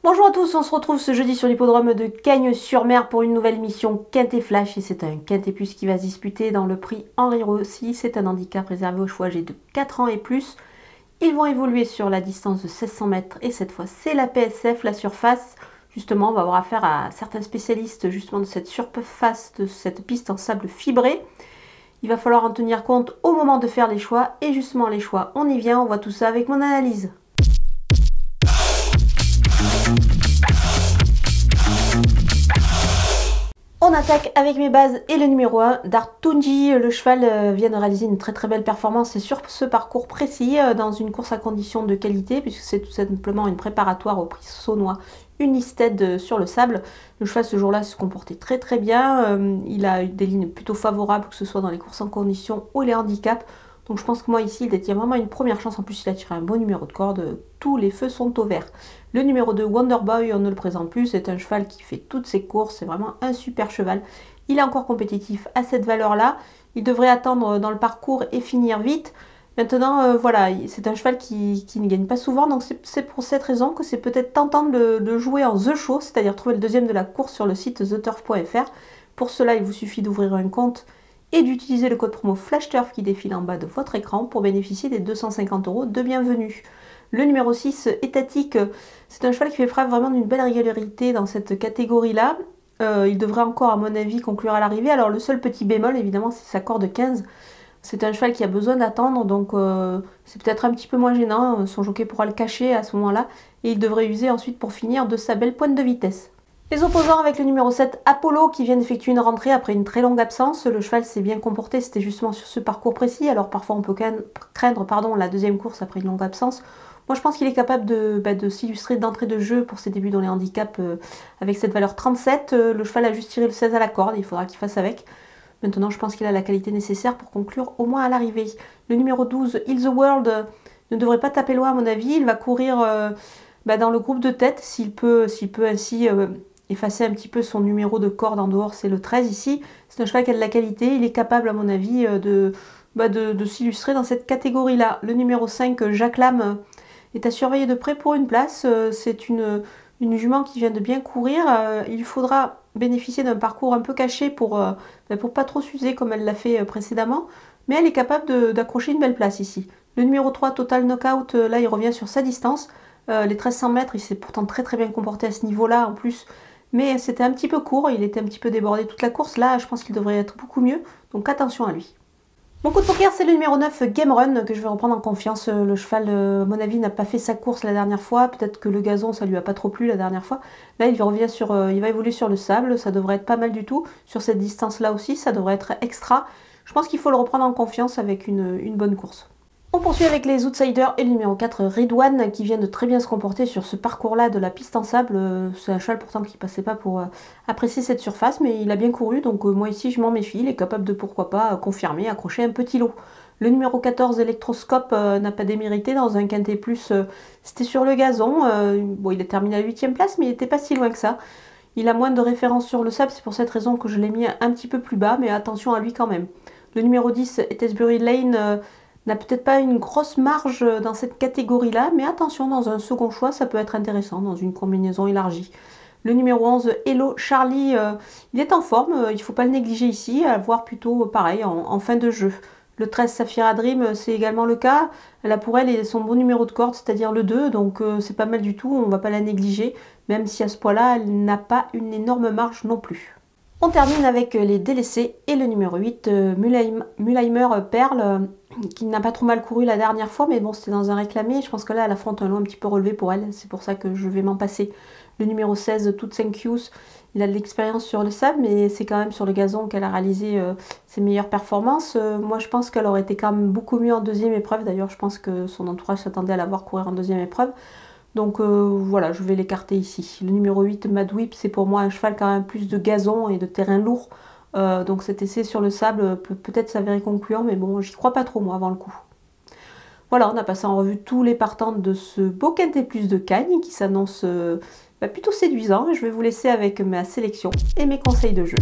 Bonjour à tous, on se retrouve ce jeudi sur l'hippodrome de Cagnes-sur-Mer pour une nouvelle mission Quintet Flash. Et c'est un Quintet Plus qui va se disputer dans le prix Henri Rossi. C'est un handicap réservé aux chevaux âgés de 4 ans et plus. Ils vont évoluer sur la distance de 1600 mètres et cette fois c'est la PSF, la surface. Justement, on va avoir affaire à certains spécialistes justement de cette surface, de cette piste en sable fibré. Il va falloir en tenir compte au moment de faire les choix. Et justement les choix, on y vient, on voit tout ça avec mon analyse. On attaque avec mes bases et le numéro 1, Dartunji. Le cheval vient de réaliser une très belle performance sur ce parcours précis dans une course à conditions de qualité puisque c'est tout simplement une préparatoire au prix saunois Unisted sur le sable. Le cheval ce jour-là se comportait très bien. Il a eu des lignes plutôt favorables que ce soit dans les courses en conditions ou les handicaps. Donc je pense que moi ici il détient vraiment une première chance. En plus il a tiré un bon numéro de corde. Tous les feux sont au vert. Le numéro 2 Wonderboy, on ne le présente plus. C'est un cheval qui fait toutes ses courses. C'est vraiment un super cheval. Il est encore compétitif à cette valeur là. Il devrait attendre dans le parcours et finir vite. Maintenant voilà, c'est un cheval qui ne gagne pas souvent. Donc c'est pour cette raison que c'est peut-être tentant de jouer en The Show. C'est-à-dire trouver le deuxième de la course sur le site theturf.fr. Pour cela il vous suffit d'ouvrir un compte et d'utiliser le code promo FlashTurf qui défile en bas de votre écran pour bénéficier des 250 € de bienvenue. Le numéro 6, Étatique, c'est un cheval qui fait preuve vraiment d'une belle régularité dans cette catégorie-là. Il devrait encore, à mon avis, conclure à l'arrivée. Alors le seul petit bémol, évidemment, c'est sa corde 15. C'est un cheval qui a besoin d'attendre, donc c'est peut-être un petit peu moins gênant. Son jockey pourra le cacher à ce moment-là. Et il devrait user ensuite pour finir de sa belle pointe de vitesse. Les opposants avec le numéro 7, Apollo, qui vient d'effectuer une rentrée après une très longue absence. Le cheval s'est bien comporté, c'était justement sur ce parcours précis. Alors parfois on peut craindre la deuxième course après une longue absence. Moi je pense qu'il est capable de s'illustrer d'entrée de jeu pour ses débuts dans les handicaps avec cette valeur 37. Le cheval a juste tiré le 16 à la corde, il faudra qu'il fasse avec. Maintenant je pense qu'il a la qualité nécessaire pour conclure au moins à l'arrivée. Le numéro 12, Heal the World, ne devrait pas taper loin à mon avis. Il va courir dans le groupe de tête s'il peut ainsi effacer un petit peu son numéro de corde en dehors, c'est le 13 ici. C'est un cheval qui a de la qualité, il est capable à mon avis de s'illustrer dans cette catégorie-là. Le numéro 5, Jacques Lame, est à surveiller de près pour une place. C'est une jument qui vient de bien courir. Il faudra bénéficier d'un parcours un peu caché pour pas trop s'user comme elle l'a fait précédemment. Mais elle est capable d'accrocher une belle place ici. Le numéro 3, Total Knockout, là il revient sur sa distance. Les 1300 mètres, il s'est pourtant très bien comporté à ce niveau-là en plus. Mais c'était un petit peu court, il était un petit peu débordé toute la course. Là, je pense qu'il devrait être beaucoup mieux. Donc attention à lui. Mon coup de poker, c'est le numéro 9, Game Run, que je vais reprendre en confiance. Le cheval, à mon avis, n'a pas fait sa course la dernière fois. Peut-être que le gazon, ça lui a pas trop plu la dernière fois. Là, il va évoluer sur le sable. Ça devrait être pas mal du tout. Sur cette distance-là aussi, ça devrait être extra. Je pense qu'il faut le reprendre en confiance avec une bonne course. On poursuit avec les outsiders et le numéro 4, Ridwan, qui vient de très bien se comporter sur ce parcours-là de la piste en sable. C'est un cheval pourtant qui passait pas pour apprécier cette surface, mais il a bien couru, donc moi ici je m'en méfie. Il est capable de pourquoi pas confirmer, accrocher un petit lot. Le numéro 14, Electroscope, n'a pas démérité dans un Quintet Plus. C'était sur le gazon. Bon, il a terminé à la 8e place, mais il n'était pas si loin que ça. Il a moins de références sur le sable, c'est pour cette raison que je l'ai mis un petit peu plus bas, mais attention à lui quand même. Le numéro 10, Etesbury Lane, n'a peut-être pas une grosse marge dans cette catégorie-là, mais attention, dans un second choix, ça peut être intéressant, dans une combinaison élargie. Le numéro 11, Hello Charlie, il est en forme, il ne faut pas le négliger ici, à voir plutôt pareil, en fin de jeu. Le 13, Saphira Dream, c'est également le cas. Elle a pour elle son bon numéro de corde, c'est-à-dire le 2, donc c'est pas mal du tout, on ne va pas la négliger, même si à ce poids-là, elle n'a pas une énorme marge non plus. On termine avec les délaissés et le numéro 8, Mulheimer Perle, qui n'a pas trop mal couru la dernière fois, mais bon, c'était dans un réclamé. Je pense que là, elle affronte un lot un petit peu relevé pour elle, c'est pour ça que je vais m'en passer. Le numéro 16, Tutsenkius, il a de l'expérience sur le sable, mais c'est quand même sur le gazon qu'elle a réalisé ses meilleures performances. Moi, je pense qu'elle aurait été quand même beaucoup mieux en deuxième épreuve. D'ailleurs, je pense que son entourage s'attendait à la voir courir en deuxième épreuve. Donc voilà, je vais l'écarter ici. Le numéro 8, Mad Whip, c'est pour moi un cheval quand même plus de gazon et de terrain lourd. Donc cet essai sur le sable peut peut-être s'avérer concluant, mais bon, j'y crois pas trop moi avant le coup. Voilà, on a passé en revue tous les partants de ce beau Quintet Plus de Cagnes qui s'annonce plutôt séduisant. Je vais vous laisser avec ma sélection et mes conseils de jeu.